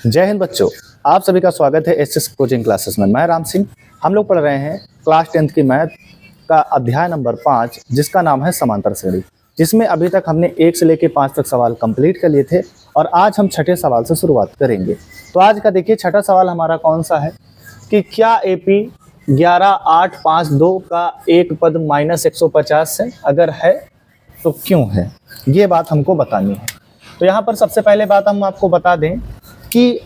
जय हिंद बच्चों, आप सभी का स्वागत है एसएस कोचिंग क्लासेस में। मैं राम सिंह। हम लोग पढ़ रहे हैं क्लास 10th की मैथ का अध्याय नंबर 5, जिसका नाम है समांतर श्रेणी, जिसमें अभी तक हमने 1 से लेकर 5 तक सवाल कंप्लीट कर लिए थे और आज हम छठे सवाल से शुरुआत करेंगे। तो आज का देखिए छठा सवाल हमारा कौन सा है कि क्या एपी 11852 का एक पद -150 है, अगर है तो क्यों है, ये बात हमको बतानी है। तो यहाँ पर सबसे पहले बात हम आपको बता दें कि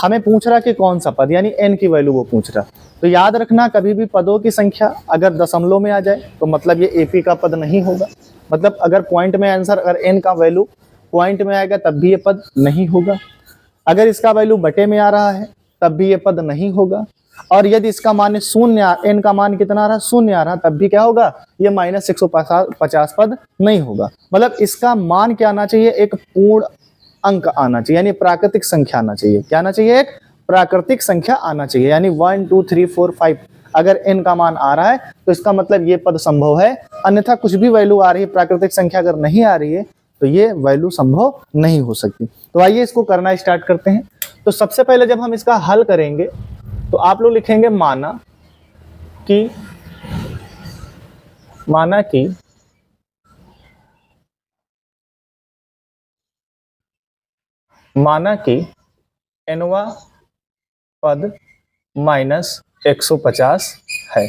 हमें पूछ रहा कि कौन सा पद, यानी n की वैल्यू वो पूछ रहा। तो याद रखना, कभी भी पदों की संख्या अगर दशमलव में आ जाए तो मतलब ये एपी का पद नहीं होगा। मतलब अगर पॉइंट में आंसर, अगर n का वैल्यू पॉइंट में आएगा तब भी ये पद नहीं होगा। अगर इसका वैल्यू बटे में आ रहा है तब भी ये पद नहीं होगा। और यदि इसका मान शून्य, n का मान कितना आ रहा, शून्य आ रहा, तब भी क्या होगा, ये -150 पद नहीं होगा। मतलब इसका मान क्या आना चाहिए, एक पूर्ण अंक आना चाहिए, यानी प्राकृतिक संख्या आना चाहिए। क्या आना चाहिए, एक प्राकृतिक संख्या आना चाहिए। यानी 1 2 3 4 5 अगर n का मान आ रहा है तो इसका मतलब ये पद संभव है। अन्यथा कुछ भी वैल्यू आ रही है, प्राकृतिक संख्या अगर नहीं आ रही है तो ये वैल्यू संभव नहीं हो सकती। तो आइए इसको करना स्टार्ट करते हैं। तो सबसे पहले जब हम इसका हल करेंगे तो आप लोग लिखेंगे माना कि nवा पद -150 है।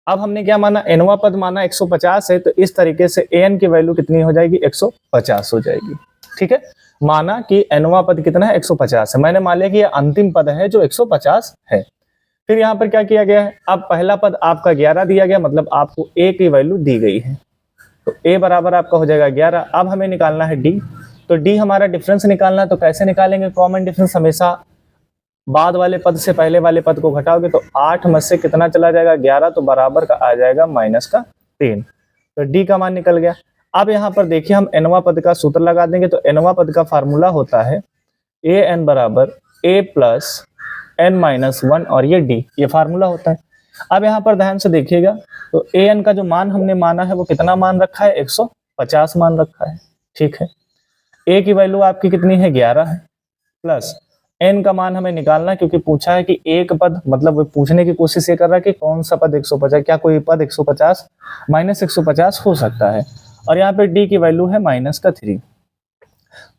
अब हमने क्या माना, nवा पद माना 150 है, तो इस तरीके से an की वैल्यू कितनी हो जाएगी, 150 हो जाएगी। ठीक है, माना कि nवा पद कितना है, 150 है। मैंने मान लिया कि ये अंतिम पद है जो 150 है। फिर यहाँ पर क्या किया गया है, अब पहला पद आपका 11 दिया गया, मतलब आपको a की वैल्यू दी गई है, तो a बराबर आपका हो जाएगा 11। अब हमें निकालना है d, तो d हमारा डिफरेंस निकालना है। तो कैसे निकालेंगे, कॉमन डिफरेंस हमेशा बाद वाले पद से पहले वाले पद को घटाओगे तो 8 में से कितना चला जाएगा, 11, तो बराबर का आ जाएगा -3। तो d का मान निकल गया। अब यहाँ पर देखिए हम nवा पद का सूत्र लगा देंगे। तो nवा पद का फार्मूला होता है an बराबर a प्लस n-1, और ये d, ये फार्मूला होता है। अब यहाँ पर ध्यान से देखिएगा, तो an का जो मान हमने माना है वो कितना मान रखा है, 150 मान रखा है। ठीक है, a की वैल्यू आपकी कितनी है, 11 है, प्लस n का मान हमें निकालना है, क्योंकि पूछा है कि एक पद, मतलब वो पूछने की कोशिश ये कर रहा है कि कौन सा पद 150, क्या कोई पद 150 -150 हो सकता है। और यहाँ पे d की वैल्यू है -3, तो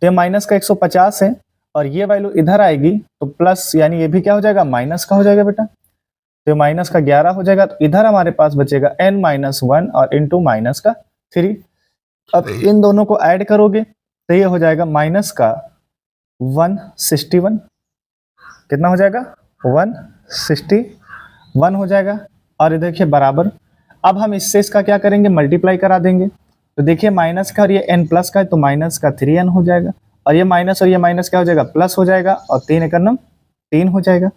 ये माइनस का 150 है और ये वैल्यू इधर आएगी तो प्लस, यानी ये भी क्या हो जाएगा, माइनस का हो जाएगा बेटा। तो माइनस का 11 हो जाएगा, तो इधर हमारे पास बचेगा n-1 और इंटू -3। अब इन दोनों को ऐड करोगे तो ये हो जाएगा -161, कितना हो जाएगा, 161 हो जाएगा। और ये देखिए बराबर, अब हम इससे इसका क्या करेंगे, मल्टीप्लाई करा देंगे। तो देखिए माइनस का और ये n प्लस का है, तो माइनस का 3n हो जाएगा, और ये माइनस क्या हो जाएगा, प्लस हो जाएगा, और 3 एकड़ 3 हो जाएगा।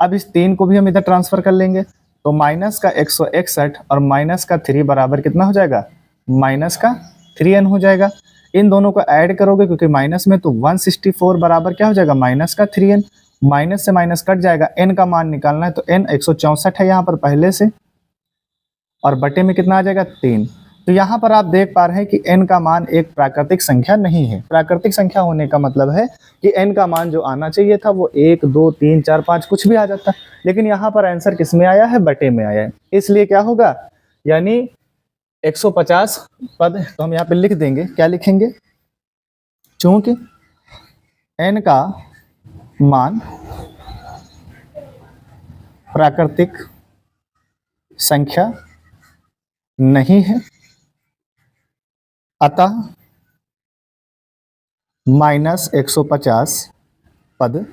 अब इस 3 को भी हम इधर ट्रांसफर कर लेंगे, तो माइनस का 161 और माइनस का 3 बराबर कितना हो जाएगा, माइनस का 3n हो जाएगा। इन दोनों को ऐड करोगे क्योंकि माइनस में, तो 164 बराबर क्या हो जाएगा, माइनस का 3n। माइनस से माइनस कट जाएगा, n का मान निकालना है, तो n 164 है यहाँ पर पहले से, और बटे में कितना आ जाएगा, 3। तो यहाँ पर आप देख पा रहे हैं कि n का मान एक प्राकृतिक संख्या नहीं है। प्राकृतिक संख्या होने का मतलब है कि n का मान जो आना चाहिए था वो 1 2 3 4 5 कुछ भी आ जाता, लेकिन यहाँ पर आंसर किस में आया है, बटे में आया है। इसलिए क्या होगा, यानी 150 पद, तो हम यहाँ पे लिख देंगे, क्या लिखेंगे, चूंकि n का मान प्राकृतिक संख्या नहीं है, अतः -150 पद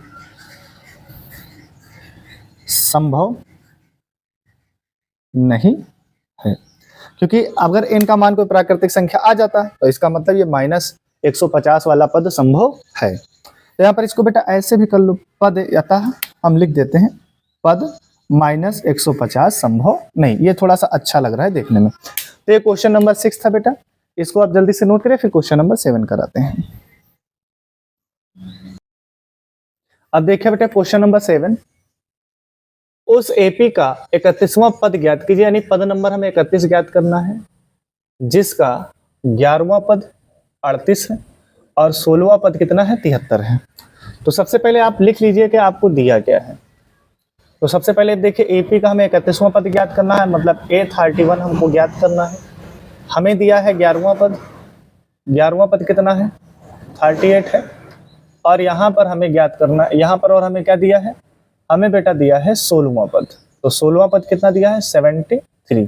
संभव नहीं है। क्योंकि अगर n का मान कोई प्राकृतिक संख्या आ जाता तो इसका मतलब ये -150 वाला पद संभव है। तो यहाँ पर इसको बेटा ऐसे भी कर लो, पद, अतः हम लिख देते हैं पद -150 संभव नहीं। ये थोड़ा सा अच्छा लग रहा है देखने में। तो ये क्वेश्चन नंबर 6 था बेटा, इसको आप जल्दी से नोट करें, फिर क्वेश्चन नंबर 7 कराते हैं। अब देखिए बेटा क्वेश्चन नंबर 7, उस एपी का 31वां पद ज्ञात कीजिए, यानी पद नंबर हमें 31 ज्ञात करना है, जिसका 11वां पद 38 है और 16वां पद कितना है, 73 है। तो सबसे पहले आप लिख लीजिए कि आपको दिया क्या है। तो सबसे पहले देखिए एपी का हमें 31वां पद ज्ञात करना है, मतलब A31 हमको ज्ञात करना है। हमें दिया है 11वां पद, 11वां पद कितना है 38 है। और यहाँ पर हमें ज्ञात करना है, यहाँ पर और हमें क्या दिया है, हमें बेटा दिया है 16वां पद। तो 16वां पद कितना दिया है 73,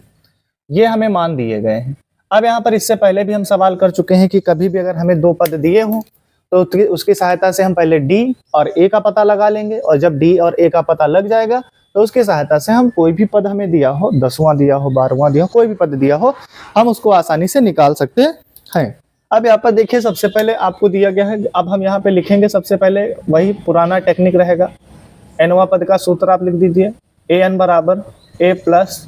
ये हमें मान दिए गए हैं। अब यहाँ पर इससे पहले भी हम सवाल कर चुके हैं कि कभी भी अगर हमें दो पद दिए हों तो उसकी सहायता से हम पहले डी और ए का पता लगा लेंगे, और जब डी और ए का पता लग जाएगा तो उसकी सहायता से हम कोई भी पद हमें दिया हो, 10वां दिया हो, 12वां दिया हो, कोई भी पद दिया हो, हम उसको आसानी से निकाल सकते हैं। अब यहाँ पर देखिए सबसे पहले आपको दिया गया है, अब हम यहाँ पे लिखेंगे सबसे पहले वही पुराना टेक्निक रहेगा। एनवा पद का सूत्र आप लिख दीजिए, ए एन बराबर ए प्लस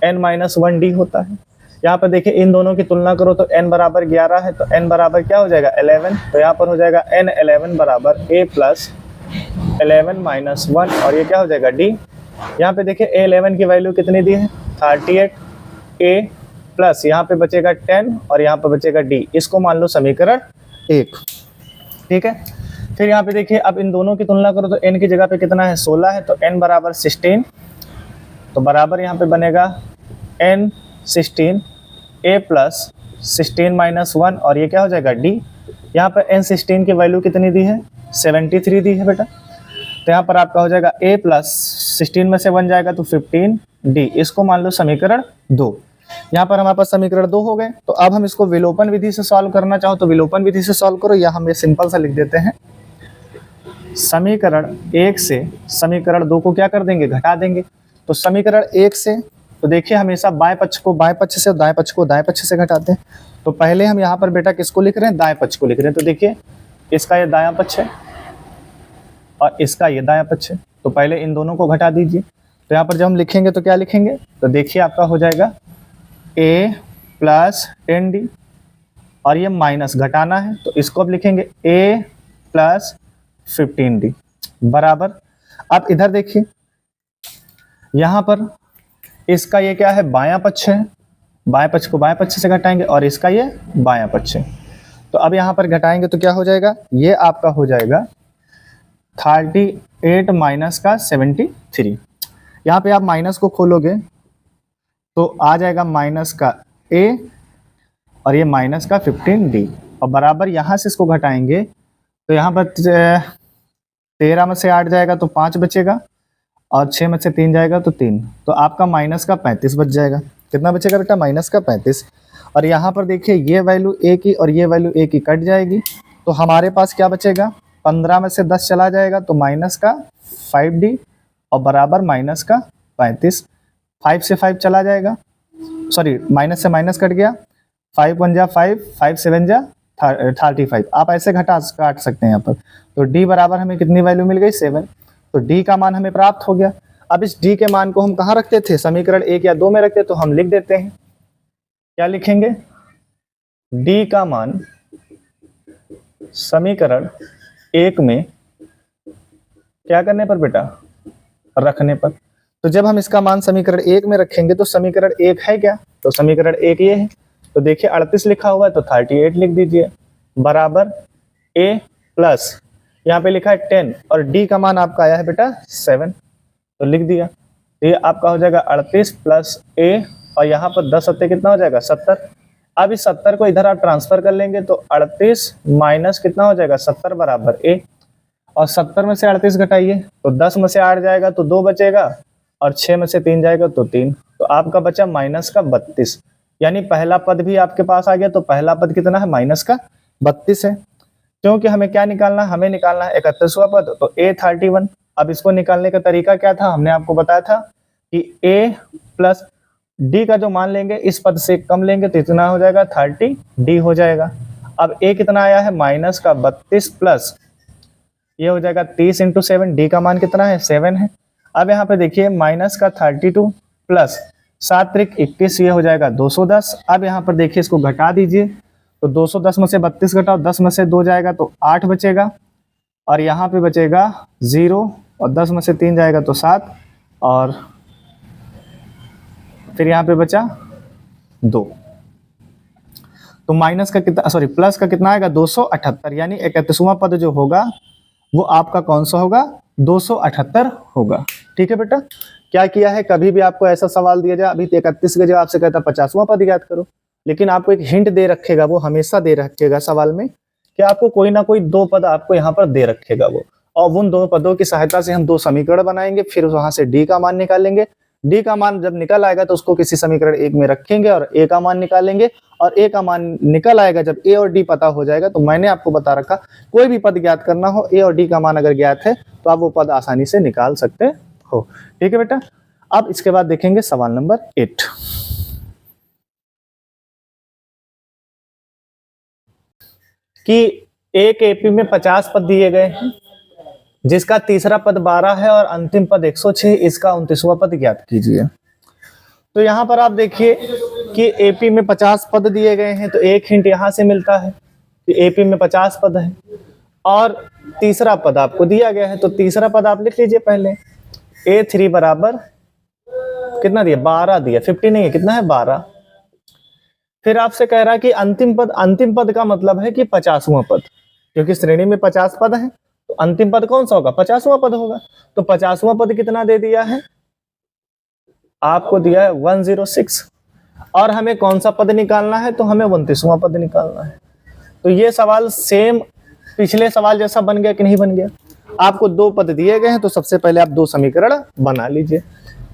एन माइनस 1 डी होता है। यहाँ पर देखिए इन दोनों की तुलना करो तो n बराबर 11 है, तो n बराबर क्या हो जाएगा 11, तो यहाँ पर हो जाएगा n11 बराबर a प्लस 11 माइनस 1, और ये क्या हो जाएगा d। यहाँ पे देखिए a11 की वैल्यू कितनी दी है 38, a प्लस यहाँ पे बचेगा 10 और यहाँ पे बचेगा d, इसको मान लो समीकरण 1, ठीक है। फिर यहाँ पे देखिए अब इन दोनों की तुलना करो तो n की जगह पे कितना है 16 है, तो n बराबर 16, तो बराबर यहाँ पे बनेगा n 16 a प्लस 16 माइनस 1, और ये क्या हो जाएगा d। यहाँ पर n 16 की वैल्यू कितनी दी है 73 दी है बेटा, तो यहाँ पर आपका हो जाएगा a प्लस 16 में से 1 जाएगा तो 15 d, इसको मान लो समीकरण 2। यहाँ पर हमारे पास समीकरण 2 हो गए। तो अब हम इसको विलोपन विधि से सॉल्व करना चाहो तो विलोपन विधि से सॉल्व करो, या हम ये सिंपल सा लिख देते हैं, समीकरण 1 से समीकरण 2 को क्या कर देंगे घटा देंगे। तो समीकरण 1 से तो देखिए हमेशा बाएं पक्ष को बाएं पक्ष से और दाएं पक्ष को दाएं पक्ष से घटाते हैं। तो पहले हम यहाँ पर बेटा किसको लिख रहे हैं दाएं पक्ष को लिख रहे हैं, तो देखिए इसका ये दायां पक्ष है और इसका ये दायां पक्ष है, तो पहले इन दोनों को घटा दीजिए। तो यहाँ पर जब हम लिखेंगे तो क्या लिखेंगे, तो देखिए आपका हो जाएगा a प्लस 10d, और ये माइनस घटाना है तो इसको अब लिखेंगे a प्लस 15d बराबर। अब इधर देखिए यहाँ पर इसका ये क्या है बायां पक्ष है, बाएं पक्ष को बाएं पक्ष से घटाएंगे और इसका ये बायां पक्ष है, तो अब यहाँ पर घटाएंगे तो क्या हो जाएगा, ये आपका हो जाएगा 38 माइनस का 73। यहाँ पे आप माइनस को खोलोगे तो आ जाएगा माइनस का a और ये माइनस का 15d, और बराबर यहाँ से इसको घटाएंगे तो यहाँ पर 13 में से 8 जाएगा तो 5 बचेगा, और 6 में से 3 जाएगा तो 3, तो आपका माइनस का 35 बच जाएगा। कितना बचेगा बेटा माइनस का 35। और यहाँ पर देखिए ये वैल्यू a की और ये वैल्यू a की कट जाएगी, तो हमारे पास क्या बचेगा 15 में से 10 चला जाएगा तो माइनस का 5d और बराबर माइनस का 35। 5 से 5 चला जाएगा, सॉरी माइनस से माइनस कट गया, 5 1 जा 5, 5 7 जा 35, आप ऐसे काट सकते हैं यहाँ पर। तो d बराबर हमें कितनी वैल्यू मिल गई 7, तो d का मान हमें प्राप्त हो गया। अब इस d के मान को हम कहाँ रखते थे समीकरण 1 या 2 में रखते, तो हम लिख देते हैं, क्या लिखेंगे d का मान समीकरण 1 में क्या करने पर बेटा रखने पर। तो जब हम इसका मान समीकरण 1 में रखेंगे तो समीकरण 1 है क्या, तो समीकरण 1 ये है, तो देखिए 38 लिखा हुआ है तो 38 लिख दीजिए बराबर a प्लस यहाँ पे लिखा है 10 और d का मान आपका आया है बेटा 7, तो लिख दिया। तो ये आपका हो जाएगा 38 प्लस a और यहाँ पर 10 सत्ते कितना हो जाएगा 70। अब इस 70 को इधर आप ट्रांसफर कर लेंगे तो 38 माइनस कितना हो जाएगा 70 बराबर a, और 70 में से 38 घटाइए तो 10 में से 8 जाएगा तो 2 बचेगा, और 6 में से 3 जाएगा तो 3, तो आपका बचा माइनस का 32। यानी पहला पद भी आपके पास आ गया, तो पहला पद कितना है माइनस का 32 है। क्योंकि हमें क्या निकालना है, हमें निकालना है 31वां पद, तो a31। अब इसको निकालने का तरीका क्या था, हमने आपको बताया था कि a प्लस d का जो मान लेंगे इस पद से कम लेंगे तो इतना हो जाएगा 30d हो जाएगा। अब a कितना आया है माइनस का 32 प्लस ये हो जाएगा 30 इंटू 7, d का मान कितना है 7 है। अब यहाँ पे देखिए माइनस का 32 प्लस 7 त्रिक 21, ये हो जाएगा 210। अब यहाँ पर देखिए इसको घटा दीजिए, तो 210 में से 32 घटाओ, 10 में से 2 जाएगा तो 8 बचेगा, और यहाँ पे बचेगा 0, और 10 में से 3 जाएगा तो 7, और फिर यहाँ पे बचा 2। तो माइनस का कितना, सॉरी प्लस का कितना आएगा 278, यानी 31वां पद जो होगा वो आपका कौन सा होगा, 278 होगा। ठीक है बेटा, क्या किया है, कभी भी आपको ऐसा सवाल दिया जाए, अभी 31 के जवाब से कहता 50वां पद याद करो, लेकिन आपको एक हिंट दे रखेगा, वो हमेशा दे रखेगा सवाल में कि आपको कोई ना कोई दो पद आपको यहाँ पर दे रखेगा वो, और उन दो पदों की सहायता से हम दो समीकरण बनाएंगे, फिर वहां से डी का मान निकालेंगे। डी का मान जब निकल आएगा तो उसको किसी समीकरण एक में रखेंगे और ए का मान निकालेंगे, और ए का मान निकल आएगा जब ए और डी पता हो जाएगा। तो मैंने आपको बता रखा, कोई भी पद ज्ञात करना हो, ए और डी का मान अगर ज्ञात है तो आप वो पद आसानी से निकाल सकते हो। ठीक है बेटा, अब इसके बाद देखेंगे सवाल नंबर 8। कि एक एपी में 50 पद दिए गए हैं, जिसका तीसरा पद 12 है और अंतिम पद 106, इसका 29वां पद ज्ञात कीजिए। तो यहाँ पर आप देखिए कि एपी में 50 पद दिए गए हैं, तो एक हिंट यहाँ से मिलता है कि एपी में 50 पद है, और तीसरा पद आपको दिया गया है, तो तीसरा पद आप लिख लीजिए पहले। A3 बराबर कितना दिया, 12 दिया, 50 नहीं है, कितना है 12। फिर आपसे कह रहा है कि अंतिम पद का मतलब है कि 50वां पद, क्योंकि श्रेणी में 50 पद है, तो अंतिम पद कौन सा होगा, 50वां पद होगा। तो 50वां पद कितना दे दिया है, आपको दिया है 106, और हमें कौन सा पद निकालना है, तो हमें 29वां पद निकालना है। तो ये सवाल सेम पिछले सवाल जैसा बन गया कि नहीं बन गया। आपको दो पद दिए गए हैं, तो सबसे पहले आप दो समीकरण बना लीजिए।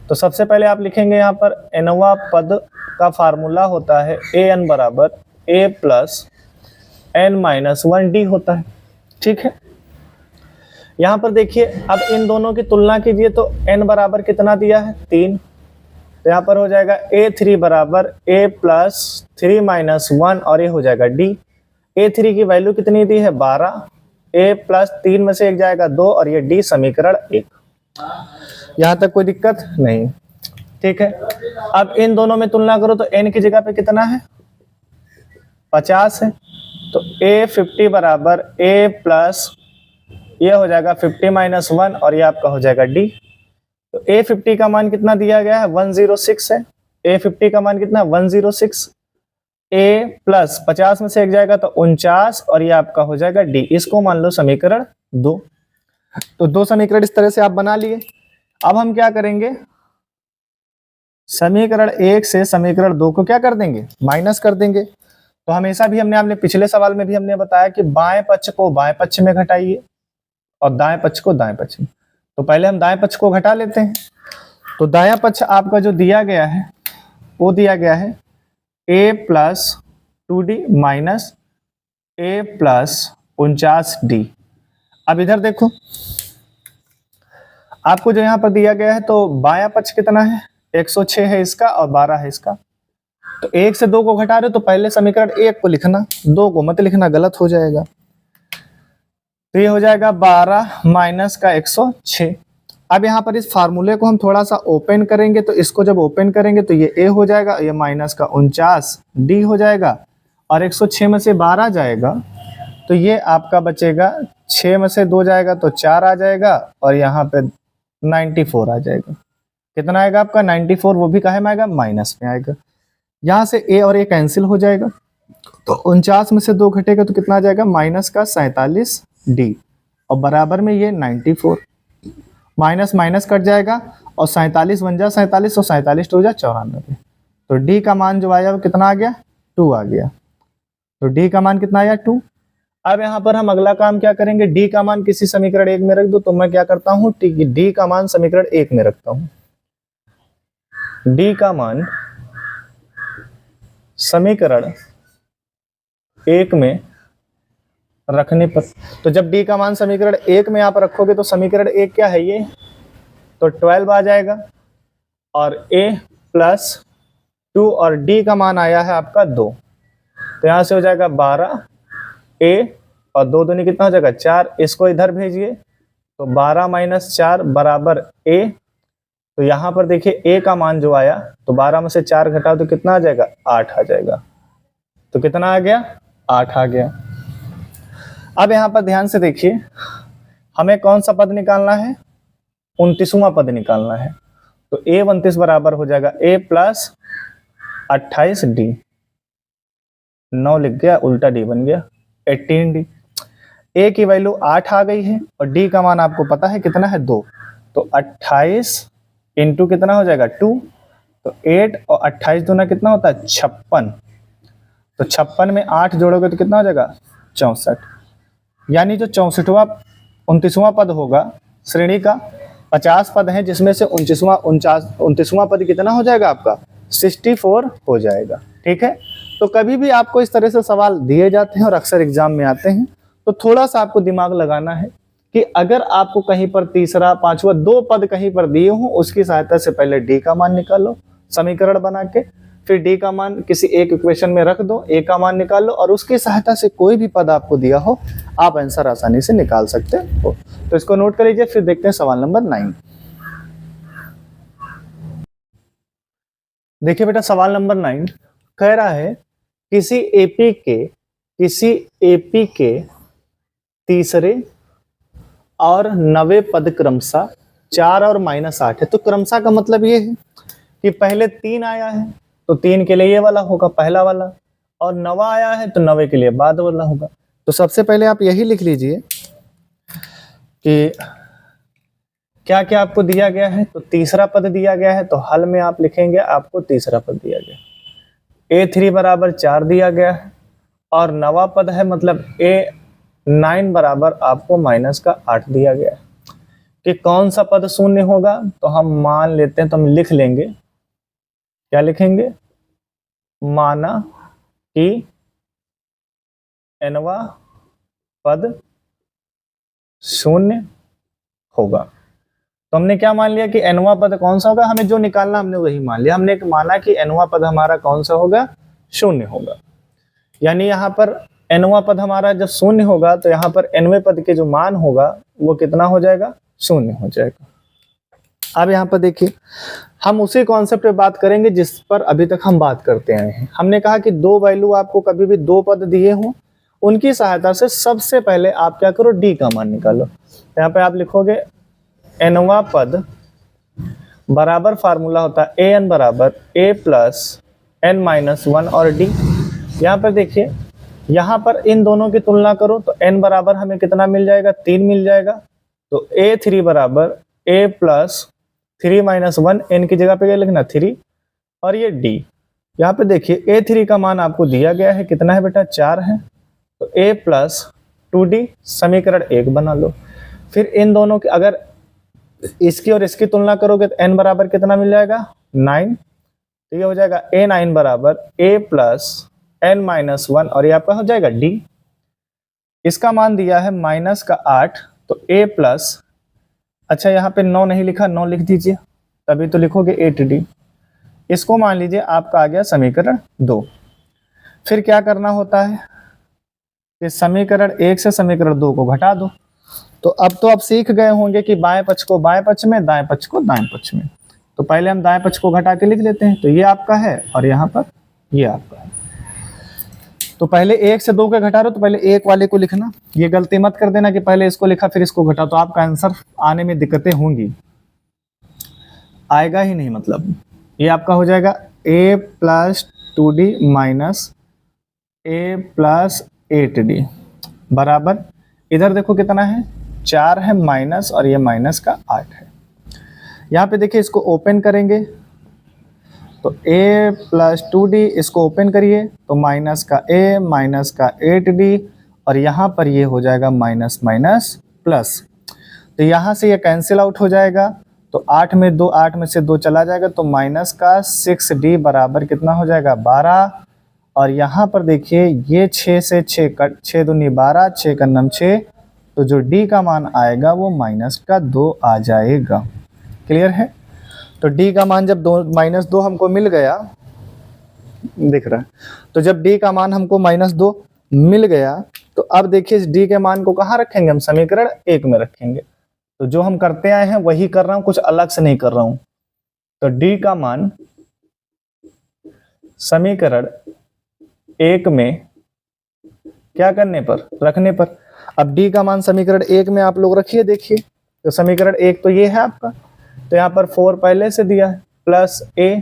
तो सबसे पहले आप लिखेंगे यहाँ पर nवां पद का फार्मूला होता है an बराबर a प्लस n-1d होता है। ठीक है, यहाँ पर देखिए, अब इन दोनों की तुलना कीजिए, तो n बराबर कितना दिया है, 3। तो यहाँ पर हो जाएगा A3 बराबर a प्लस 3-1, और ये हो जाएगा d। A3 की वैल्यू कितनी दी है, 12, a प्लस 3 में से एक जाएगा 2, और ये d समीकरण 1। यहाँ तक कोई दिक्कत नहीं। ठीक है, अब इन दोनों में तुलना करो, तो n की जगह पे कितना है, 50 है, तो A50 बराबर a प्लस ये हो जाएगा 50-1, और ये आपका हो जाएगा d। तो A50 का मान कितना दिया गया है, 106 है। A50 का मान कितना, 106। a प्लस 50 में से एक जाएगा तो 49, और ये आपका हो जाएगा d। इसको मान लो समीकरण 2। तो दो समीकरण इस तरह से आप बना लिए। अब हम क्या करेंगे, समीकरण 1 से समीकरण 2 को क्या कर देंगे, माइनस कर देंगे। तो हमेशा भी हमने पिछले सवाल में भी हमने बताया कि बाएं पक्ष को बाएं पक्ष में घटाइए और दाएं पक्ष को दाएं पक्ष में। तो पहले हम दाएं पक्ष को घटा लेते हैं। तो दायां पक्ष आपका जो दिया गया है, वो दिया गया है a plus 2d minus a plus 49d। अब इधर देखो, आपको जो यहाँ पर दिया गया है, तो बायां पक्ष कितना है, 106 है इसका और 12 है इसका। तो 1 से 2 को घटा रहे हो, तो पहले समीकरण 1 को लिखना, 2 को मत लिखना, गलत हो जाएगा। तो ये हो जाएगा 12 माइनस का 106। अब यहाँ पर इस फार्मूले को हम थोड़ा सा ओपन करेंगे, तो इसको जब ओपन करेंगे तो ये a हो जाएगा, ये माइनस का 49d हो जाएगा, और 106 में से 12 जाएगा, तो ये आपका बचेगा, 6 में से 2 जाएगा तो 4 आ जाएगा, और यहाँ पे 94 आ जाएगा। कितना आएगा आपका, 94। वो भी काहे में आएगा, माइनस में आएगा। यहाँ से a और a कैंसिल हो जाएगा, तो 49 में से 2 घटेगा तो कितना आ जाएगा, माइनस का 47d, और बराबर में ये 94। माइनस माइनस कट जाएगा, और 47 बन जा 47, और 47 हो जा 94। तो d का मान जो आया वो कितना आ गया, 2 आ गया। तो d का मान कितना आया, 2। अब यहाँ पर हम अगला काम क्या करेंगे, d का मान किसी समीकरण 1 में रख दो। तो मैं क्या करता हूँ, d का मान समीकरण 1 में रखता हूँ। d का मान समीकरण 1 में रखने पर, तो जब d का मान समीकरण 1 में आप रखोगे, तो समीकरण 1 क्या है, ये तो 12 आ जाएगा, और a प्लस 2, और d का मान आया है आपका 2। तो यहाँ से हो जाएगा 12 a, और 2 दूनी कितना हो जाएगा, 4। इसको इधर भेजिए, तो 12 माइनस 4 बराबर a। तो यहाँ पर देखिए a का मान जो आया, तो 12 में से 4 घटाओ तो कितना आ जाएगा, 8 आ जाएगा। तो कितना आ गया, 8 आ गया। अब यहाँ पर ध्यान से देखिए, हमें कौन सा पद निकालना है, 29वां पद निकालना है। तो a 29 बराबर हो जाएगा a प्लस 28d। 9 लिख गया, उल्टा d बन गया 18d। ए की वैल्यू 8 आ गई है और डी का मान आपको पता है कितना है 2, तो 28 इंटू कितना हो जाएगा 2, तो 8 और 28 दूना कितना होता है 56, तो 56 में 8 जोड़ोगे तो कितना हो जाएगा 64, यानी जो 29वां पद होगा श्रेणी का 50 पद है जिसमें से 29वां पद कितना हो जाएगा आपका 64 हो जाएगा। ठीक है, तो कभी भी आपको इस तरह से सवाल दिए जाते हैं और अक्सर एग्जाम में आते हैं, तो थोड़ा सा आपको दिमाग लगाना है कि अगर आपको कहीं पर तीसरा पांचवा 2 पद कहीं पर दिए हों, उसकी सहायता से पहले डी का मान निकालो समीकरण बना के, फिर डी का मान किसी एक इक्वेशन में रख दो, ए का मान निकाल लो और उसकी सहायता से कोई भी पद आपको दिया हो आप आंसर आसानी से निकाल सकते हो। तो इसको नोट कर लीजिए। फिर देखते हैं सवाल नंबर 9। देखिए बेटा, सवाल नंबर 9 कह रहा है किसी एपी के तीसरे और 90 पद क्रमशः 4 और -8 है। तो क्रमशः का मतलब ये है कि पहले 3 आया है तो 3 के लिए ये वाला होगा पहला वाला, और 9 आया है तो 9 के लिए बाद वाला होगा। तो सबसे पहले आप यही लिख लीजिए कि क्या क्या आपको दिया गया है। तो तीसरा पद दिया गया है तो हल में आप लिखेंगे आपको तीसरा पद दिया गया, A3 बराबर 4 दिया गया है और 9वां पद है मतलब A9 बराबर आपको -8 दिया गया है। कि कौन सा पद शून्य होगा, तो हम मान लेते हैं, तो हम लिख लेंगे, क्या लिखेंगे, माना कि nवां पद शून्य होगा। तो हमने क्या मान लिया कि nवां पद कौन सा होगा, हमें जो निकालना हमने वही मान लिया। हमने माना कि nवां पद हमारा कौन सा होगा, शून्य होगा। यानी यहाँ पर nवां पद हमारा जब शून्य होगा तो यहाँ पर nवें पद के जो मान होगा वो कितना हो जाएगा, शून्य हो जाएगा। अब यहाँ पर देखिए हम उसी कॉन्सेप्ट पे बात करेंगे जिस पर अभी तक हम बात करते आए हैं। हमने कहा कि 2 वैल्यू आपको कभी भी 2 पद दिए हों, उनकी सहायता से सबसे पहले आप क्या करो, डी का मान निकालो। यहाँ पे आप लिखोगे nवां पद बराबर फार्मूला होता है an बराबर a प्लस n-1 और d। यहाँ पर देखिए, यहाँ पर इन दोनों की तुलना करो तो n बराबर हमें कितना मिल जाएगा, 3 मिल जाएगा। तो a3 बराबर a प्लस 3-1, n की जगह पे क्या लिखना 3, और ये d। यहाँ पे देखिए a3 का मान आपको दिया गया है, कितना है बेटा 4 है, तो a प्लस 2d समीकरण 1 बना लो। फिर इन दोनों की अगर इसकी और इसकी तुलना करोगे तो n बराबर कितना मिल जाएगा 9, तो ये हो जाएगा a9 बराबर a प्लस n-1 और ये आपका हो जाएगा d। इसका मान दिया है -8, तो a प्लस, अच्छा यहाँ पे 9 नहीं लिखा, 9 लिख दीजिए तभी तो लिखोगे 8d। इसको मान लीजिए आपका आ गया समीकरण 2। फिर क्या करना होता है कि समीकरण 1 से समीकरण 2 को घटा दो। तो अब तो आप सीख गए होंगे कि बाएं पक्ष को बाएं पक्ष में, दाएं पक्ष को दाएं पक्ष में। तो पहले हम दाएं पक्ष को घटा के लिख लेते हैं। तो ये आपका है और यहाँ पर ये आपका है। तो पहले 1 से 2 के घटा रहे हो तो पहले 1 वाले को लिखना, ये गलती मत कर देना कि पहले इसको लिखा फिर इसको घटा, तो आपका आंसर आने में दिक्कतें होंगी, आएगा ही नहीं। मतलब ये आपका हो जाएगा a plus 2d minus a plus 8d बराबर, इधर देखो कितना है 4 है माइनस, और ये माइनस का 8 है। यहाँ पे देखिए इसको ओपन करेंगे तो a प्लस 2d, इसको ओपन करिए तो माइनस का a माइनस का 8d, और यहाँ पर ये हो जाएगा माइनस माइनस प्लस। तो यहाँ से ये कैंसिल आउट हो जाएगा, तो 8 में 2, 8 में से 2 चला जाएगा, तो माइनस का 6d बराबर कितना हो जाएगा 12। और यहाँ पर देखिए ये 6 से 6 कट, 6 दूनी 12, 6 का नम 6, तो जो d का मान आएगा वो -2 आ जाएगा। क्लियर है। तो d का मान जब -2 हमको मिल गया, दिख रहा है, तो जब d का मान हमको -2 मिल गया तो अब देखिए इस d के मान को कहाँ रखेंगे, हम समीकरण 1 में रखेंगे। तो जो हम करते आए हैं वही कर रहा हूं, कुछ अलग से नहीं कर रहा हूं। तो d का मान समीकरण 1 में क्या करने पर, रखने पर। अब d का मान समीकरण 1 में आप लोग रखिए, देखिए तो समीकरण 1 तो ये है आपका, तो यहाँ पर 4 पहले से दिया है, प्लस a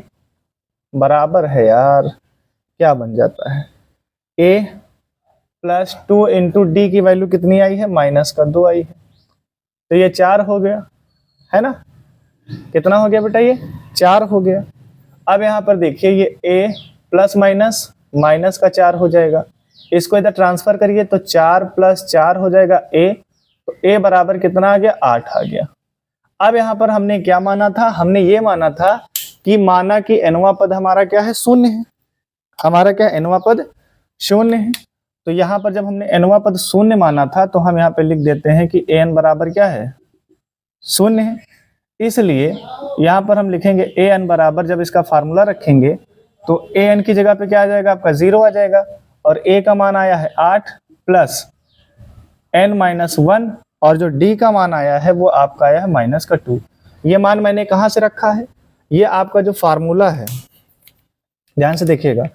बराबर है यार क्या बन जाता है a प्लस 2 इंटू डी की वैल्यू कितनी आई है, -2 आई है, तो ये 4 हो गया, है ना। कितना हो गया बेटा, ये 4 हो गया। अब यहाँ पर देखिए ये a प्लस माइनस का 4 हो जाएगा, इसको इधर ट्रांसफर करिए तो 4 + 4 हो जाएगा a, तो a बराबर कितना आ गया, 8 आ गया। अब यहाँ पर हमने क्या माना था, हमने ये माना था कि माना कि nवां पद हमारा क्या है, शून्य है। हमारा क्या nवां पद शून्य है, तो यहाँ पर जब हमने nवां पद शून्य माना था तो हम यहाँ पे लिख देते हैं कि an बराबर क्या है, शून्य है। इसलिए यहाँ पर हम लिखेंगे an बराबर, जब इसका फार्मूला रखेंगे तो an की जगह पे क्या आ जाएगा, आपका 0 आ जाएगा, और a का मान आया है 8 प्लस n-1, और जो d का मान आया है वो आपका आया है -2। ये मान मैंने कहाँ से रखा है, ये आपका जो फार्मूला है, ध्यान से देखिएगा,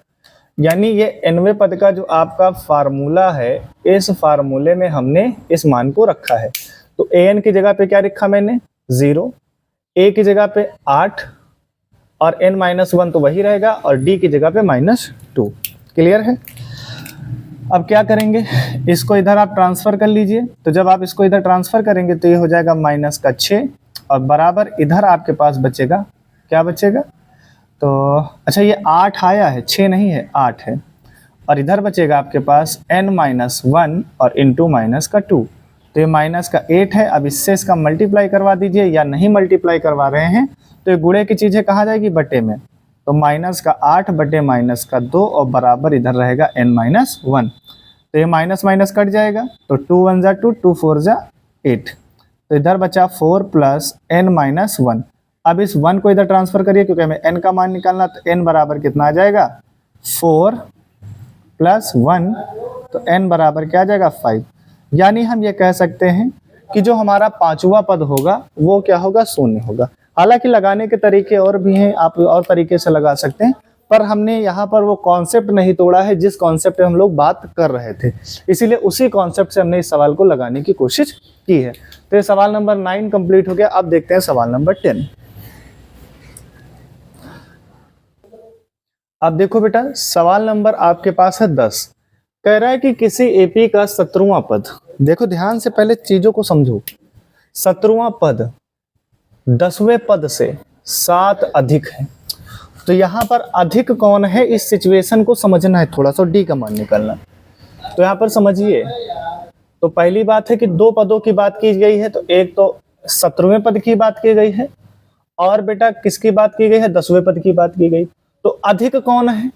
यानी ये nवें पद का जो आपका फार्मूला है, इस फार्मूले में हमने इस मान को रखा है। तो an की जगह पे क्या रखा मैंने, 0, a की जगह पे 8, और n-1 तो वही रहेगा, और d की जगह पे -2। क्लियर है। अब क्या करेंगे, इसको इधर आप ट्रांसफर कर लीजिए, तो जब आप इसको इधर ट्रांसफर करेंगे तो ये हो जाएगा -6, और बराबर इधर आपके पास बचेगा, क्या बचेगा, तो अच्छा ये 8 आया है, 6 नहीं है, 8 है, और इधर बचेगा आपके पास n-1 और इंटू -2, तो ये -8 है। अब इससे इसका मल्टीप्लाई करवा दीजिए, या नहीं मल्टीप्लाई करवा रहे हैं तो ये गुणे की चीज़ें कहाँ जाएगी, बटे में, तो -8 बटे -2, और बराबर इधर रहेगा n-1, तो ये माइनस कट जाएगा, तो 2 1 जा 2, 2 4 जा 8, तो इधर बचा 4 प्लस n-1। अब इस 1 को इधर ट्रांसफर करिए, क्योंकि हमें n का मान निकालना, तो n बराबर कितना आ जाएगा, 4 + 1, तो n बराबर क्या आ जाएगा, 5। यानी हम ये कह सकते हैं कि जो हमारा पांचवा पद होगा वो क्या होगा, शून्य होगा। हालांकि लगाने के तरीके और भी हैं, आप और तरीके से लगा सकते हैं, पर हमने यहाँ पर वो कॉन्सेप्ट नहीं तोड़ा है जिस कॉन्सेप्ट पे हम लोग बात कर रहे थे, इसीलिए उसी कॉन्सेप्ट से हमने इस सवाल को लगाने की कोशिश की है। तो ये सवाल नंबर 9 कंप्लीट हो गया। अब देखते हैं सवाल नंबर 10। अब देखो बेटा, सवाल नंबर आपके पास है 10। कह रहा है कि किसी एपी का 17वां पद, देखो ध्यान से पहले चीजों को समझो, 17वां पद 10वें पद से 7 अधिक है, तो यहाँ पर अधिक कौन है, इस सिचुएशन को समझना है थोड़ा सा, डी का मान निकालना। तो यहाँ पर समझिए, तो पहली बात है कि 2 पदों की बात की गई है, तो एक तो 17वें पद की बात की गई है, और बेटा किसकी बात की गई है, 10वें पद की बात की गई। तो अधिक कौन है,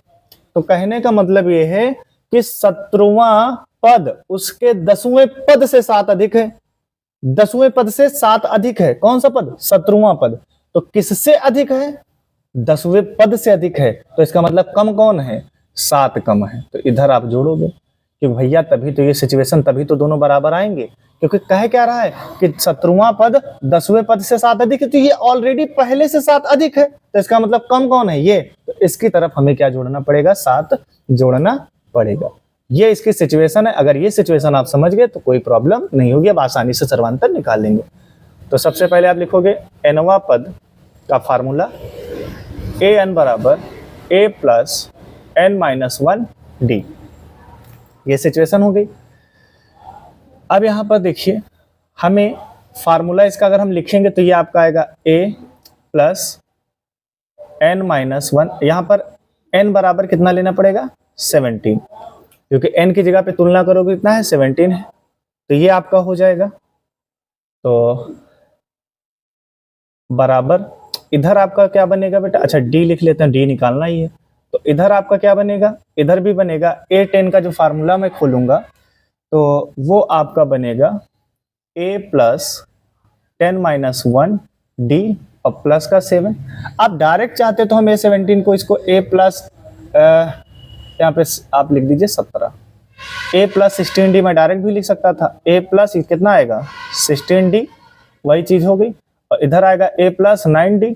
तो कहने का मतलब ये है कि 17वां पद उसके 10वें पद से 7 अधिक है, 10वें पद से 7 अधिक है। कौन सा पद, 17वां पद, तो किससे अधिक है, 10वें पद से अधिक है, तो इसका मतलब कम कौन है, 7 कम है। तो इधर आप जोड़ोगे कि भैया तभी तो ये सिचुएशन, तभी तो दोनों बराबर आएंगे, क्योंकि कह क्या रहा है कि 17वां पद 10वें पद से 7 अधिक है, तो ये ऑलरेडी पहले से 7 अधिक है, तो इसका मतलब कम कौन है, ये। तो इसकी तरफ हमें क्या जोड़ना पड़ेगा, 7 जोड़ना पड़ेगा। ये इसकी सिचुएशन है। अगर ये सिचुएशन आप समझ गए तो कोई प्रॉब्लम नहीं होगी, अब आसानी से सर्वांतर निकाल लेंगे। तो सबसे पहले आप लिखोगे nवां पद का फार्मूला, an बराबर a प्लस n-1 d, ये सिचुएशन हो गई। अब यहाँ पर देखिए, हमें फार्मूला इसका अगर हम लिखेंगे तो ये आपका आएगा a प्लस n-1, यहाँ पर n बराबर कितना लेना पड़ेगा, 17, क्योंकि n की जगह पे तुलना करोगे कितना है, 17 है, तो ये आपका हो जाएगा। तो बराबर इधर आपका क्या बनेगा बेटा, अच्छा d लिख लेते हैं, d निकालना ही है, तो इधर आपका क्या बनेगा, इधर भी बनेगा a10 का जो फार्मूला मैं खोलूंगा तो वो आपका बनेगा a प्लस 10-1 d और प्लस का 7। आप डायरेक्ट चाहते तो हम a17 को इसको a प्लस यहाँ पे आप लिख दीजिए 17, a प्लस 16d मैं डायरेक्ट भी लिख सकता था, a प्लस कितना आएगा 16d, वही चीज हो गई, और इधर आएगा a प्लस 9d,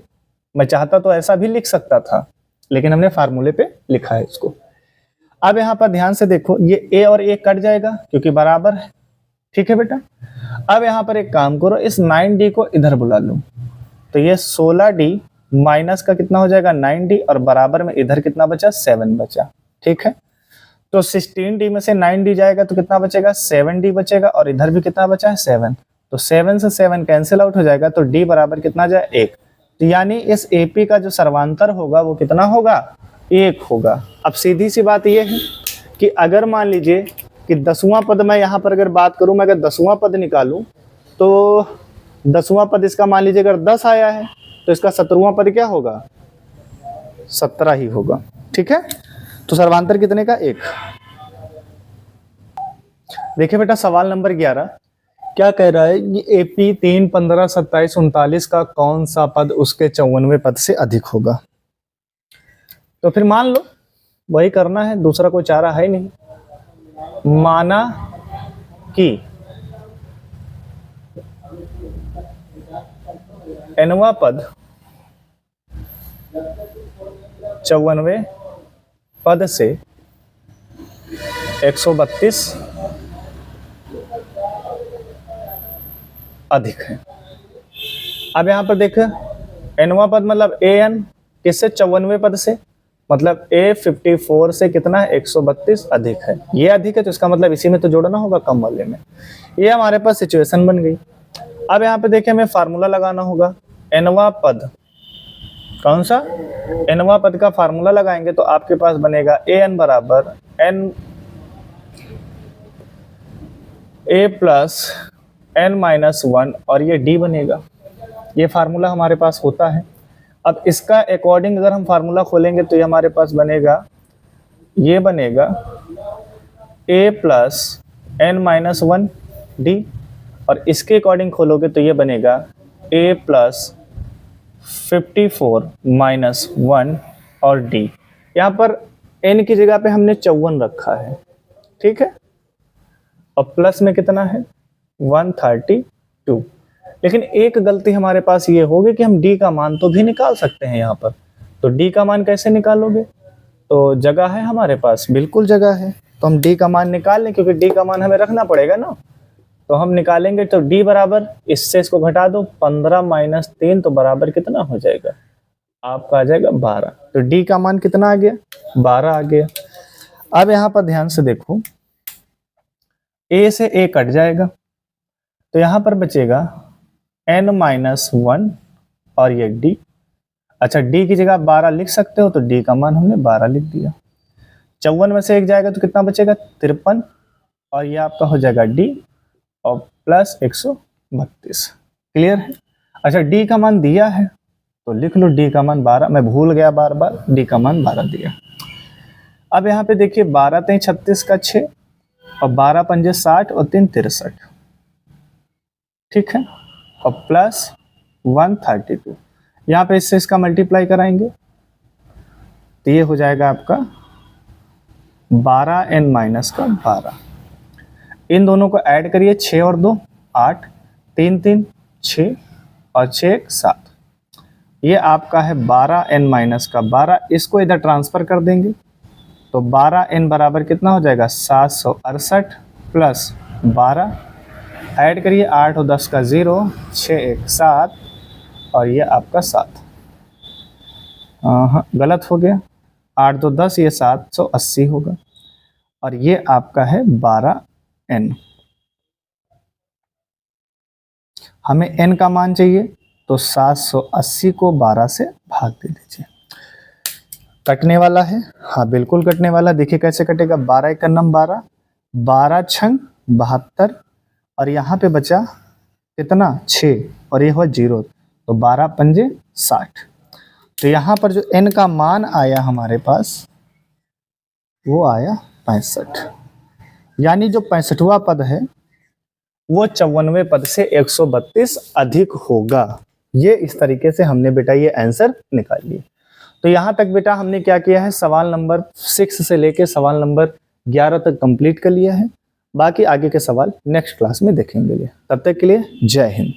मैं चाहता तो ऐसा भी लिख सकता था, लेकिन हमने फार्मूले पे लिखा है इसको। अब यहाँ पर ध्यान से देखो, ये a और a कट जाएगा क्योंकि बराबर है, ठीक है बेटा। अब यहाँ पर एक काम करो, इस 9d को इधर बुला लो, तो ये 16d माइनस का कितना हो जाएगा 9d, और बराबर में इधर कितना बचा 7 बचा, ठीक है। तो 16D में से 9D जाएगा तो कितना बचेगा, 7D बचेगा, और इधर भी कितना बचा है, 7। तो 7 से 7 कैंसिल आउट हो जाएगा, तो D बराबर कितना जाए, 1। तो यानी इस AP का जो सर्वांतर होगा वो कितना होगा, 1 होगा। अब सीधी सी बात ये है कि अगर मान लीजिए कि 10वां पद मैं यहाँ पर अगर बात करूँ, मैं अगर 10वां पद निकालूं तो 10वां पद इसका मान लीजिए अगर 10 आया है तो इसका 17वां पद क्या होगा, 17 ही होगा। ठीक है, तो सर्वांतर कितने का, 1। देखिए बेटा सवाल नंबर 11 क्या कह रहा है कि AP 3, 15, 27, 39 का कौन सा पद उसके 54वें पद से अधिक होगा। तो फिर मान लो वही करना है, दूसरा कोई चारा है नहीं। माना कि nवां पद 54वें पद से 132 अधिक है। अब यहां पर देख, nवां पद मतलब an किससे, 54वें पद से, मतलब A 54 से कितना है, 132 अधिक है। ये अधिक है तो इसका मतलब इसी में तो जोड़ना होगा, कम वाले में। ये हमारे पास सिचुएशन बन गई। अब यहाँ पे देखिए हमें फार्मूला लगाना होगा। nवां पद कौन सा, nवां पद का फार्मूला लगाएंगे तो आपके पास बनेगा an बराबर n a plus n minus 1 और ये d बनेगा। ये फार्मूला हमारे पास होता है। अब इसका अकॉर्डिंग अगर हम फार्मूला खोलेंगे तो ये हमारे पास बनेगा, ये बनेगा a plus n minus 1 d, और इसके अकॉर्डिंग खोलोगे तो ये बनेगा a प्लस 54 माइनस 1 और d। यहाँ पर n की जगह पे हमने 54 रखा है, ठीक है, और प्लस में कितना है, 132। लेकिन एक गलती हमारे पास ये होगी कि हम d का मान तो भी निकाल सकते हैं यहाँ पर। तो d का मान कैसे निकालोगे, तो जगह है हमारे पास, बिल्कुल जगह है, तो हम d का मान निकाल लें, क्योंकि d का मान हमें रखना पड़ेगा ना। तो हम निकालेंगे तो d बराबर, इससे इसको घटा दो, 15 माइनस 3 तो बराबर कितना हो जाएगा, आपका आ जाएगा 12। तो d का मान कितना आ गया, 12 आ गया। अब यहाँ पर ध्यान से देखो, a से a कट जाएगा तो यहाँ पर बचेगा n माइनस 1 और ये d। अच्छा, d की जगह 12 लिख सकते हो, तो d का मान हमने 12 लिख दिया। 54 में से 1 जाएगा तो कितना बचेगा, 53, और ये आपका हो जाएगा d और प्लस 132। क्लियर है। अच्छा, d का मान दिया है तो लिख लो d का मान 12, मैं भूल गया बार बार, d का मान 12 दिया। अब यहाँ पे देखिए 12 3 36 का 6 और 12 पंजे 60 और 3 63, ठीक है, और प्लस 132। यहाँ पे इससे इसका मल्टीप्लाई कराएंगे तो ये हो जाएगा आपका 12n माइनस का 12। इन दोनों को ऐड करिए, 6 और 2 8, 3 3 6 और 6 1 7। ये आपका है 12n माइनस का 12। इसको इधर ट्रांसफर कर देंगे तो 12n बराबर कितना हो जाएगा, 768 प्लस 12, ऐड करिए 8 और 10 का 0, 6 1 7 और ये आपका 7। हाँ गलत हो गया, 8 2 10, ये 780 होगा, और ये आपका है 12n। हमें n का मान चाहिए तो 780 को 12 से भाग दे दीजिए। कटने वाला है, हाँ बिल्कुल कटने वाला। देखिए कैसे कटेगा, 12 1 नम 12, 12 छंग 72, और यहाँ पे बचा कितना 6 और ये हुआ 0, तो 12 पंजे 60। तो यहाँ पर जो n का मान आया हमारे पास वो आया 65, यानी जो 65वां पद है वो 54वें पद से 132 अधिक होगा। ये इस तरीके से हमने बेटा ये आंसर निकाल लिया। तो यहाँ तक बेटा हमने क्या किया है, सवाल नंबर 6 से लेके सवाल नंबर 11 तक कंप्लीट कर लिया है। बाकी आगे के सवाल नेक्स्ट क्लास में देखेंगे। तब तक के लिए जय हिंद।